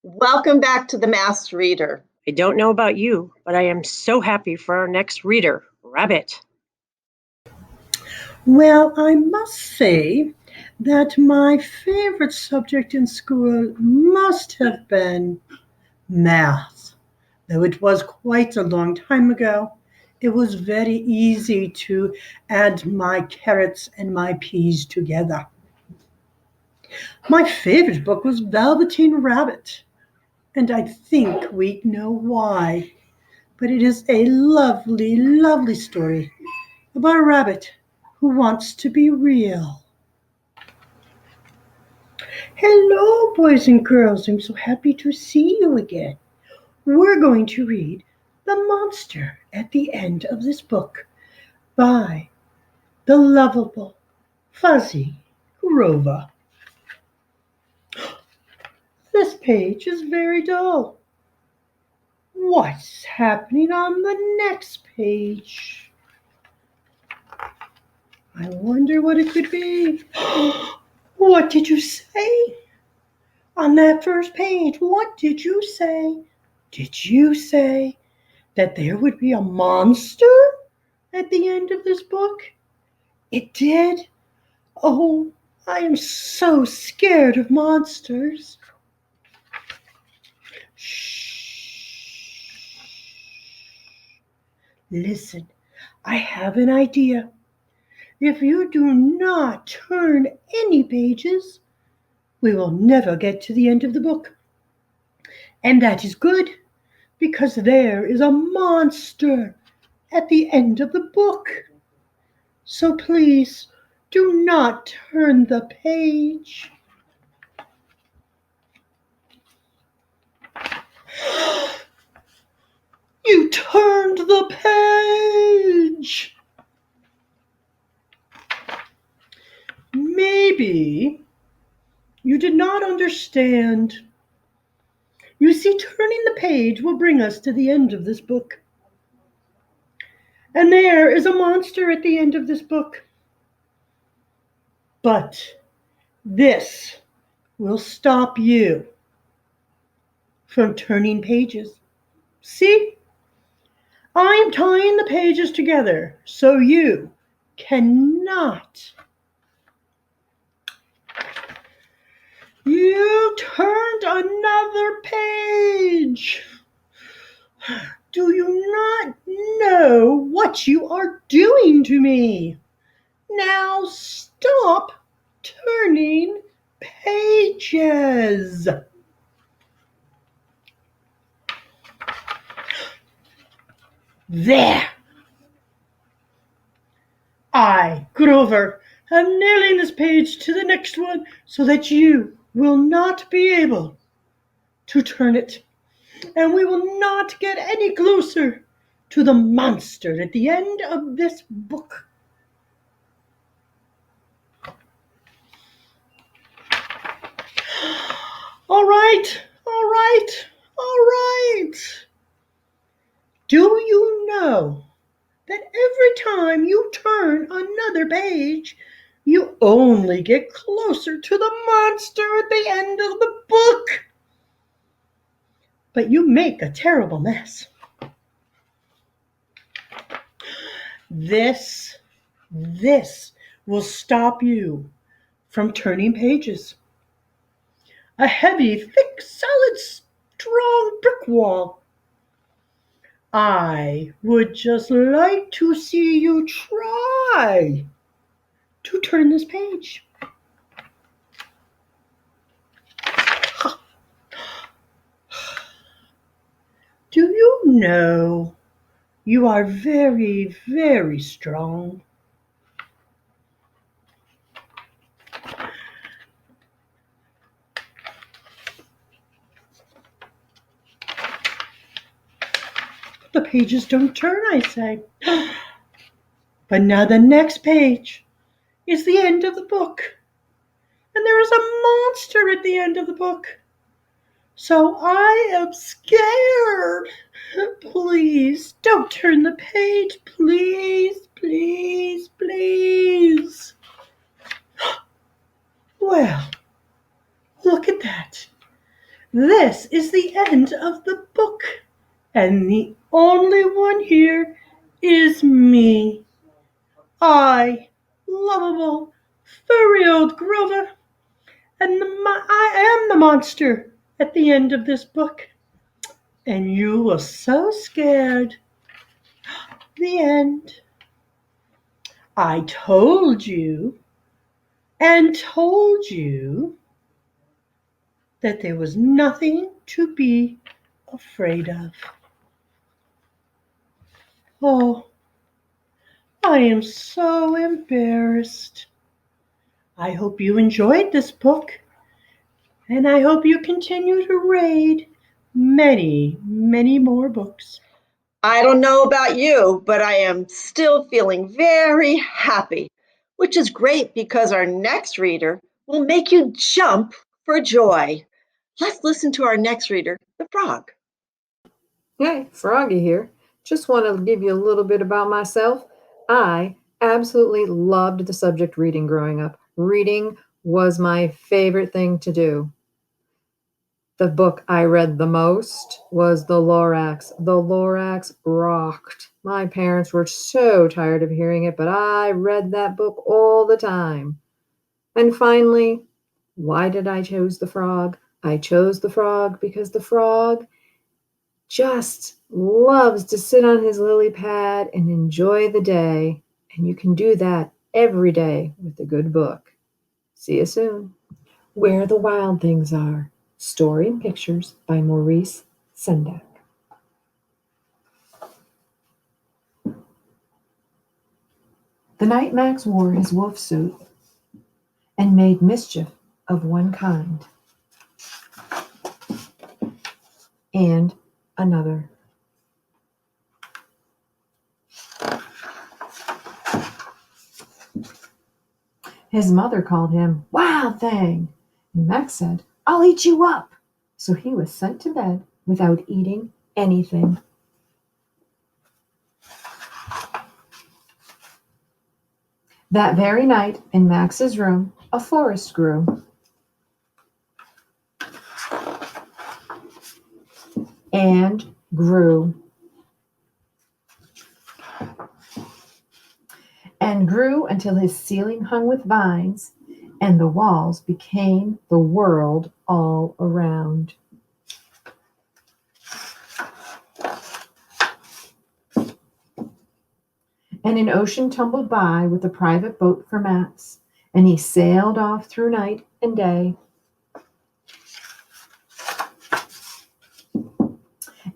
Welcome back to the Masked Reader. I don't know about you, but I am so happy for our next reader, Rabbit. Well, I must say that my favorite subject in school must have been math. Though it was quite a long time ago, it was very easy to add my carrots and my peas together. My favorite book was Velveteen Rabbit, and I think we know why. But it is a lovely, lovely story about a rabbit who wants to be real. Hello, boys and girls. I'm so happy to see you again. We're going to read The Monster at the End of This Book by the lovable Fuzzy Grover. This page is very dull. What's happening on the next page? I wonder what it could be. What did you say? On that first page, what did you say? Did you say that there would be a monster at the end of this book? It did? Oh, I am so scared of monsters. Shh. Listen, I have an idea. If you do not turn any pages, we will never get to the end of the book. And that is good, because there is a monster at the end of the book. So please do not turn the page. You turned the page. Maybe you did not understand. You see, turning the page will bring us to the end of this book. And there is a monster at the end of this book. But this will stop you from turning pages. See? I am tying the pages together so you cannot. You turned another page. Do you not know what you are doing to me? Now stop turning pages. There. I, Grover, am nailing this page to the next one so that you will not be able to turn it. And we will not get any closer to the monster at the end of this book. All right, all right, all right. Do you know that every time you turn another page, you only get closer to the monster at the end of the book? But you make a terrible mess. This will stop you from turning pages. A heavy, thick, solid, strong brick wall. I would just like to see you try to turn this page. Do you know you are very, very strong? The pages don't turn, I say. But now the next page is the end of the book. And there is a monster at the end of the book. So I am scared. Please don't turn the page. Please, please, please. Well, look at that. This is the end of the book, and the only one here is me. I, lovable, furry old Grover, and I am the monster at the end of this book. And you were so scared. The end. I told you and told you that there was nothing to be afraid of. Oh, I am so embarrassed. I hope you enjoyed this book, and I hope you continue to read many, many more books. I don't know about you, but I am still feeling very happy, which is great because our next reader will make you jump for joy. Let's listen to our next reader, the frog. Hey, Froggy here. Just want to give you a little bit about myself. I absolutely loved the subject reading growing up. Reading was my favorite thing to do. The book I read the most was The Lorax. The Lorax rocked. My parents were so tired of hearing it, but I read that book all the time. And finally, why did I choose the frog? I chose the frog because the frog just loves to sit on his lily pad and enjoy the day. And you can do that every day with a good book. See you soon. Where the Wild Things Are. Story and Pictures by Maurice Sendak. The night Max wore his wolf suit and made mischief of one kind and another. His mother called him Wild Thing, and Max said, "I'll eat you up." So he was sent to bed without eating anything. That very night, in Max's room, a forest grew. And grew. And grew until his ceiling hung with vines, and the walls became the world all around. And an ocean tumbled by with a private boat for Max, and he sailed off through night and day.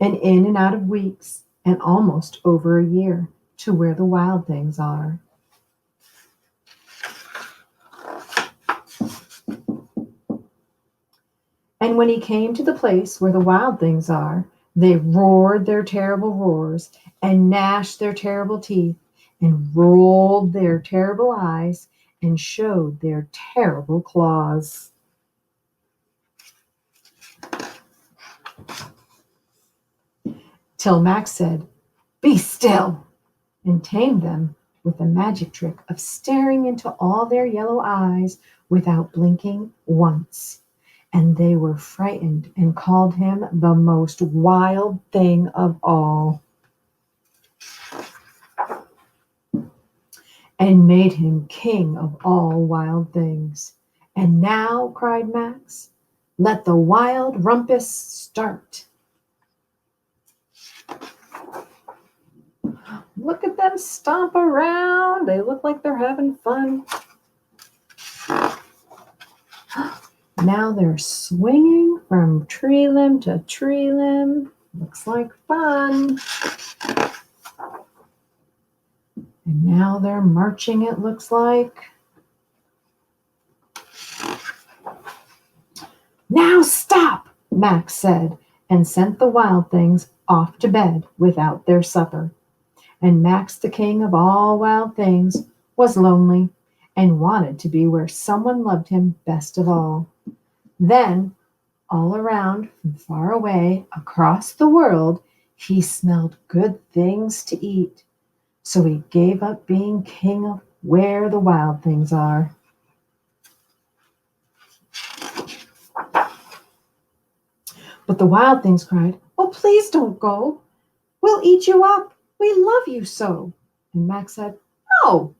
And in and out of weeks, and almost over a year, to where the wild things are. And when he came to the place where the wild things are, they roared their terrible roars, and gnashed their terrible teeth, and rolled their terrible eyes, and showed their terrible claws. Till Max said, "Be still," and tamed them with the magic trick of staring into all their yellow eyes without blinking once. And they were frightened and called him the most wild thing of all, and made him king of all wild things. And now, cried Max, let the wild rumpus start. Look at them stomp around. They look like they're having fun. Now they're swinging from tree limb to tree limb. Looks like fun. And now they're marching, it looks like. Now stop, Max said, and sent the wild things off to bed without their supper. And Max, the king of all wild things, was lonely and wanted to be where someone loved him best of all. Then, all around, from far away, across the world, he smelled good things to eat. So he gave up being king of where the wild things are. But the wild things cried, "Oh, please don't go. We'll eat you up. We love you so." And Max said, "No."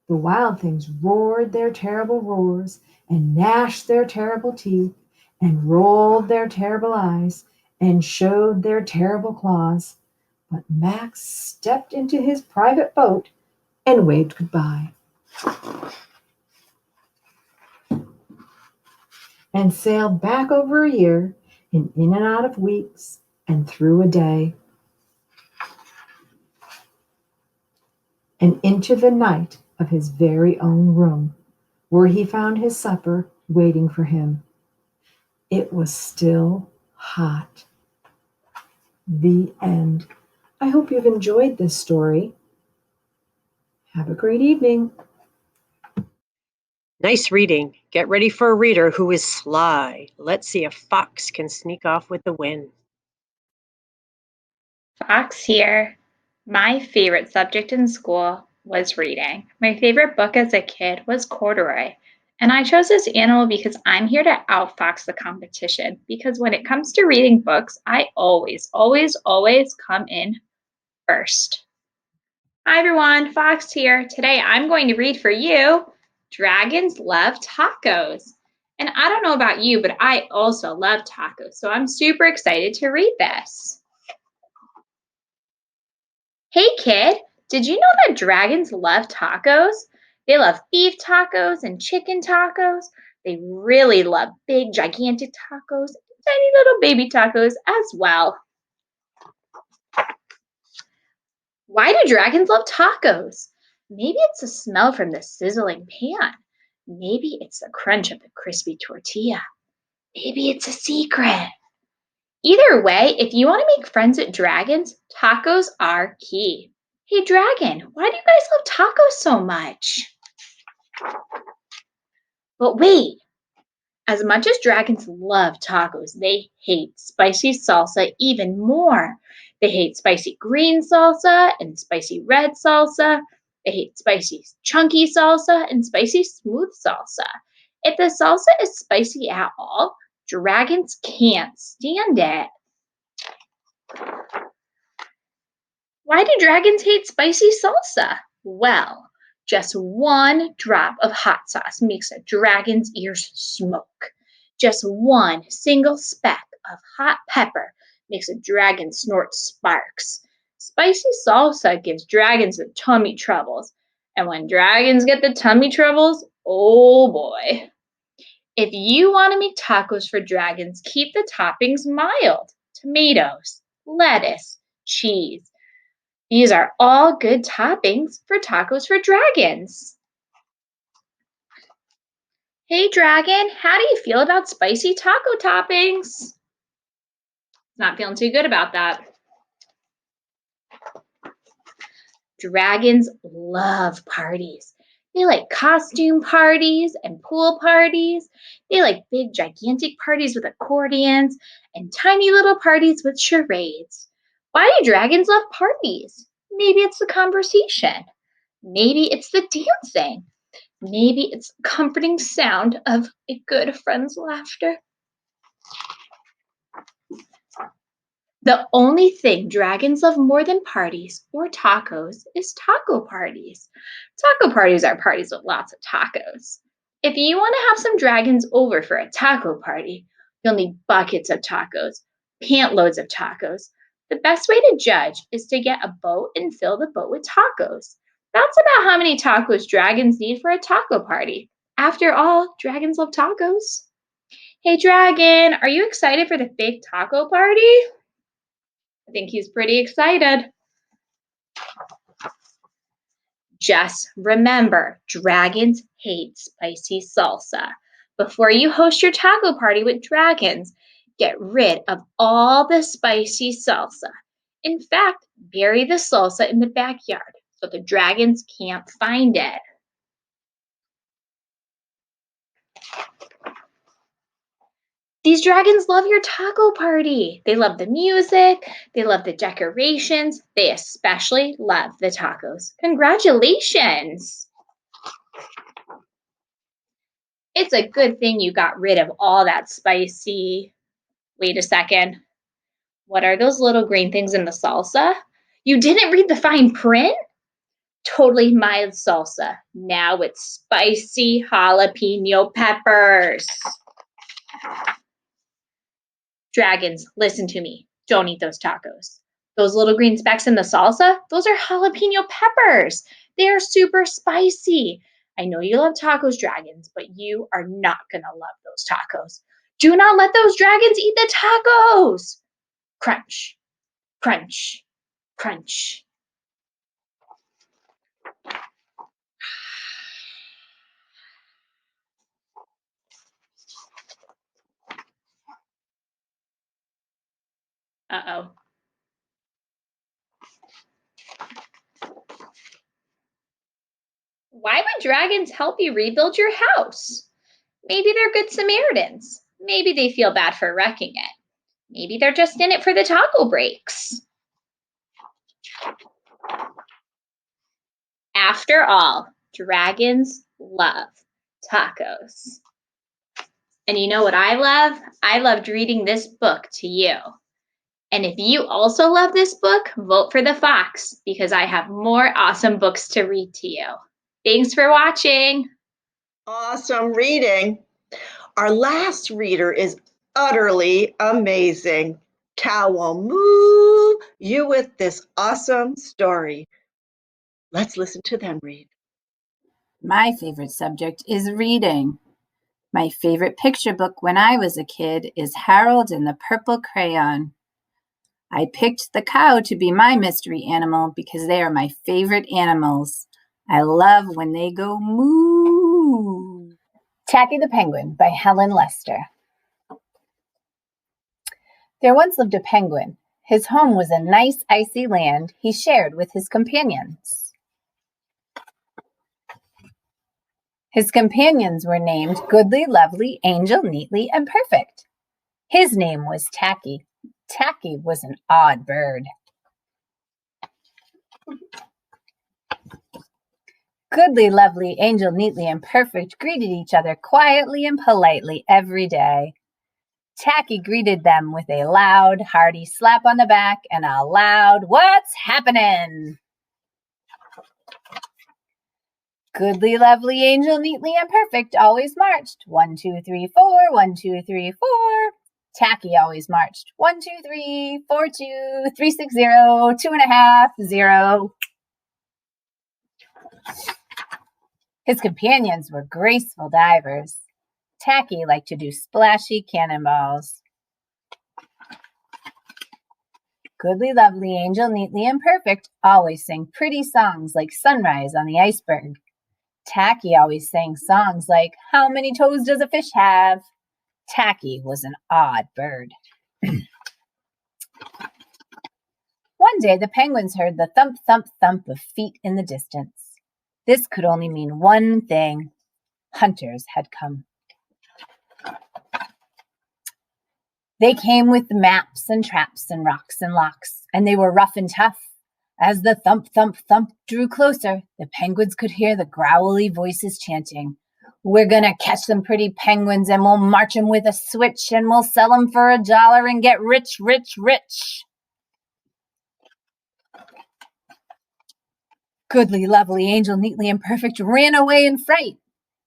The wild things roared their terrible roars and gnashed their terrible teeth and rolled their terrible eyes and showed their terrible claws. But Max stepped into his private boat and waved goodbye and sailed back over a year and in and out of weeks and through a day and into the night of his very own room, where he found his supper waiting for him. It was still hot. The end. I hope you've enjoyed this story. Have a great evening. Nice reading. Get ready for a reader who is sly. Let's see if Fox can sneak off with the win. Fox here. My favorite subject in school was reading. My favorite book as a kid was Corduroy. And I chose this animal because I'm here to outfox the competition. Because when it comes to reading books, I always, always, always come in first. Hi everyone, Fox here. Today I'm going to read for you Dragons Love Tacos. And I don't know about you, but I also love tacos. So I'm super excited to read this. Hey kid, did you know that dragons love tacos? They love beef tacos and chicken tacos. They really love big, gigantic tacos, tiny little baby tacos as well. Why do dragons love tacos? Maybe it's the smell from the sizzling pan. Maybe it's the crunch of the crispy tortilla. Maybe it's a secret. Either way, if you want to make friends with dragons, tacos are key. Hey, dragon, why do you guys love tacos so much? But wait, as much as dragons love tacos, they hate spicy salsa even more. They hate spicy green salsa and spicy red salsa. They hate spicy chunky salsa and spicy smooth salsa. If the salsa is spicy at all, dragons can't stand it. Why do dragons hate spicy salsa? Well, just one drop of hot sauce makes a dragon's ears smoke. Just one single speck of hot pepper makes a dragon snort sparks. Spicy salsa gives dragons the tummy troubles. And when dragons get the tummy troubles, oh boy. If you want to make tacos for dragons, keep the toppings mild. Tomatoes, lettuce, cheese. These are all good toppings for tacos for dragons. Hey dragon, how do you feel about spicy taco toppings? Not feeling too good about that. Dragons love parties. They like costume parties and pool parties. They like big gigantic parties with accordions and tiny little parties with charades. Why do dragons love parties? Maybe it's the conversation. Maybe it's the dancing. Maybe it's the comforting sound of a good friend's laughter. The only thing dragons love more than parties or tacos is taco parties. Taco parties are parties with lots of tacos. If you want to have some dragons over for a taco party, you'll need buckets of tacos, pant loads of tacos. The best way to judge is to get a boat and fill the boat with tacos. That's about how many tacos dragons need for a taco party. After all, dragons love tacos. Hey dragon, are you excited for the big taco party? I think he's pretty excited. Just remember, dragons hate spicy salsa. Before you host your taco party with dragons, get rid of all the spicy salsa. In fact, bury the salsa in the backyard so the dragons can't find it. These dragons love your taco party. They love the music. They love the decorations. They especially love the tacos. Congratulations. It's a good thing you got rid of all that spicy Wait a second. What are those little green things in the salsa? You didn't read the fine print? Totally mild salsa. Now it's spicy jalapeno peppers. Dragons, listen to me. Don't eat those tacos. Those little green specks in the salsa, those are jalapeno peppers. They are super spicy. I know you love tacos, dragons, but you are not going to love those tacos. Do not let those dragons eat the tacos. Crunch, crunch, crunch. Uh-oh. Why would dragons help you rebuild your house? Maybe they're good Samaritans. Maybe they feel bad for wrecking it. Maybe they're just in it for the taco breaks. After all, dragons love tacos. And you know what I love? I loved reading this book to you. And if you also love this book, vote for the Fox because I have more awesome books to read to you. Thanks for watching. Awesome reading. Our last reader is utterly amazing. Cow will moo you with this awesome story. Let's listen to them read. My favorite subject is reading. My favorite picture book when I was a kid is Harold and the Purple Crayon. I picked the cow to be my mystery animal because they are my favorite animals. I love when they go moo. Tacky the Penguin by Helen Lester. There once lived a penguin. His home was a nice icy land he shared with his companions. His companions were named Goodly, Lovely, Angel, Neatly, and Perfect. His name was Tacky. Tacky was an odd bird. Goodly, Lovely, Angel, Neatly, and Perfect greeted each other quietly and politely every day. Tacky greeted them with a loud, hearty slap on the back and a loud, "What's happening?" Goodly, Lovely, Angel, Neatly, and Perfect always marched 1, 2, 3, 4, 1, 2, 3, 4. Tacky always marched 1, 2, 3, 4, 2, 3, 6, 0, 2.5, 0. His companions were graceful divers. Tacky liked to do splashy cannonballs. Goodly, Lovely, Angel, Neatly, and Perfect always sang pretty songs like Sunrise on the Iceberg. Tacky always sang songs like, "How many toes does a fish have?" Tacky was an odd bird. One day the penguins heard the thump, thump, thump of feet in the distance. This could only mean one thing. Hunters had come. They came with maps and traps and rocks and locks, and they were rough and tough. As the thump, thump, thump drew closer, the penguins could hear the growly voices chanting, "We're gonna catch them pretty penguins and we'll march them with a switch and we'll sell them for $1 and get rich, rich, rich." Goodly, Lovely, Angel, Neatly, and Perfect ran away in fright.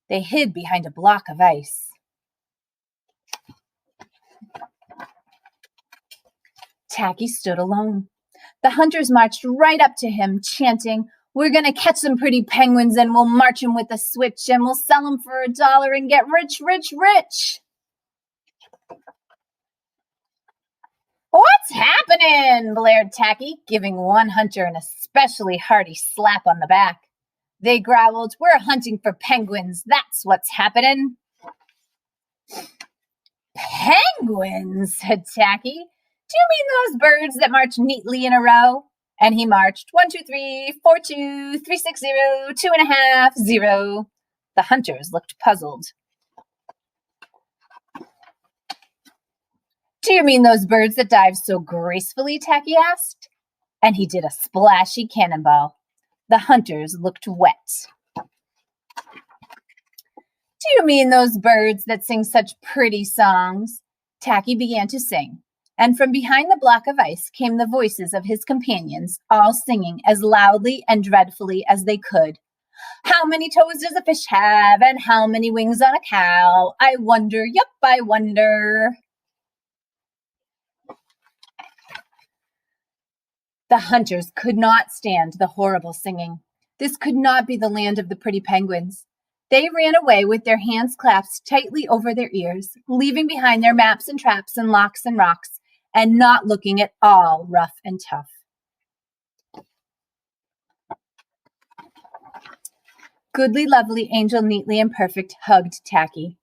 They hid behind a block of ice. Tacky stood alone. The hunters marched right up to him, chanting, "We're going to catch some pretty penguins and we'll march them with a switch and we'll sell them for $1 and get rich, rich, rich." "What's happening?" blared Tacky, giving one hunter an especially hearty slap on the back. They growled, "We're hunting for penguins. That's what's happening." "Penguins," said Tacky. "Do you mean those birds that march neatly in a row?" And he marched 1, 2, 3, 4, 2, 3, 6, 0, 2.5, 0. The hunters looked puzzled. "Do you mean those birds that dive so gracefully?" Tacky asked. And he did a splashy cannonball. The hunters looked wet. "Do you mean those birds that sing such pretty songs?" Tacky began to sing, and from behind the block of ice came the voices of his companions, all singing as loudly and dreadfully as they could. How many toes does a fish have, and how many wings on a cow? I wonder, yup, I wonder. The hunters could not stand the horrible singing. This could not be the land of the pretty penguins. They ran away with their hands clasped tightly over their ears, leaving behind their maps and traps and locks and rocks, and not looking at all rough and tough. Goodly, lovely, angel, neatly, and perfect hugged Tacky.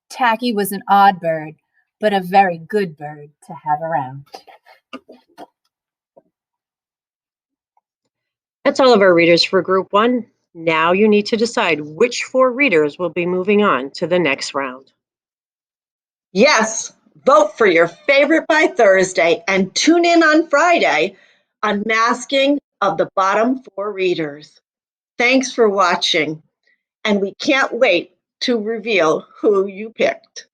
Tacky was an odd bird, but a very good bird to have around. That's all of our readers for Group 1. Now you need to decide which 4 readers will be moving on to the next round. Yes, vote for your favorite by Thursday and tune in on Friday on Masking of the Bottom 4 Readers. Thanks for watching, and we can't wait to reveal who you picked.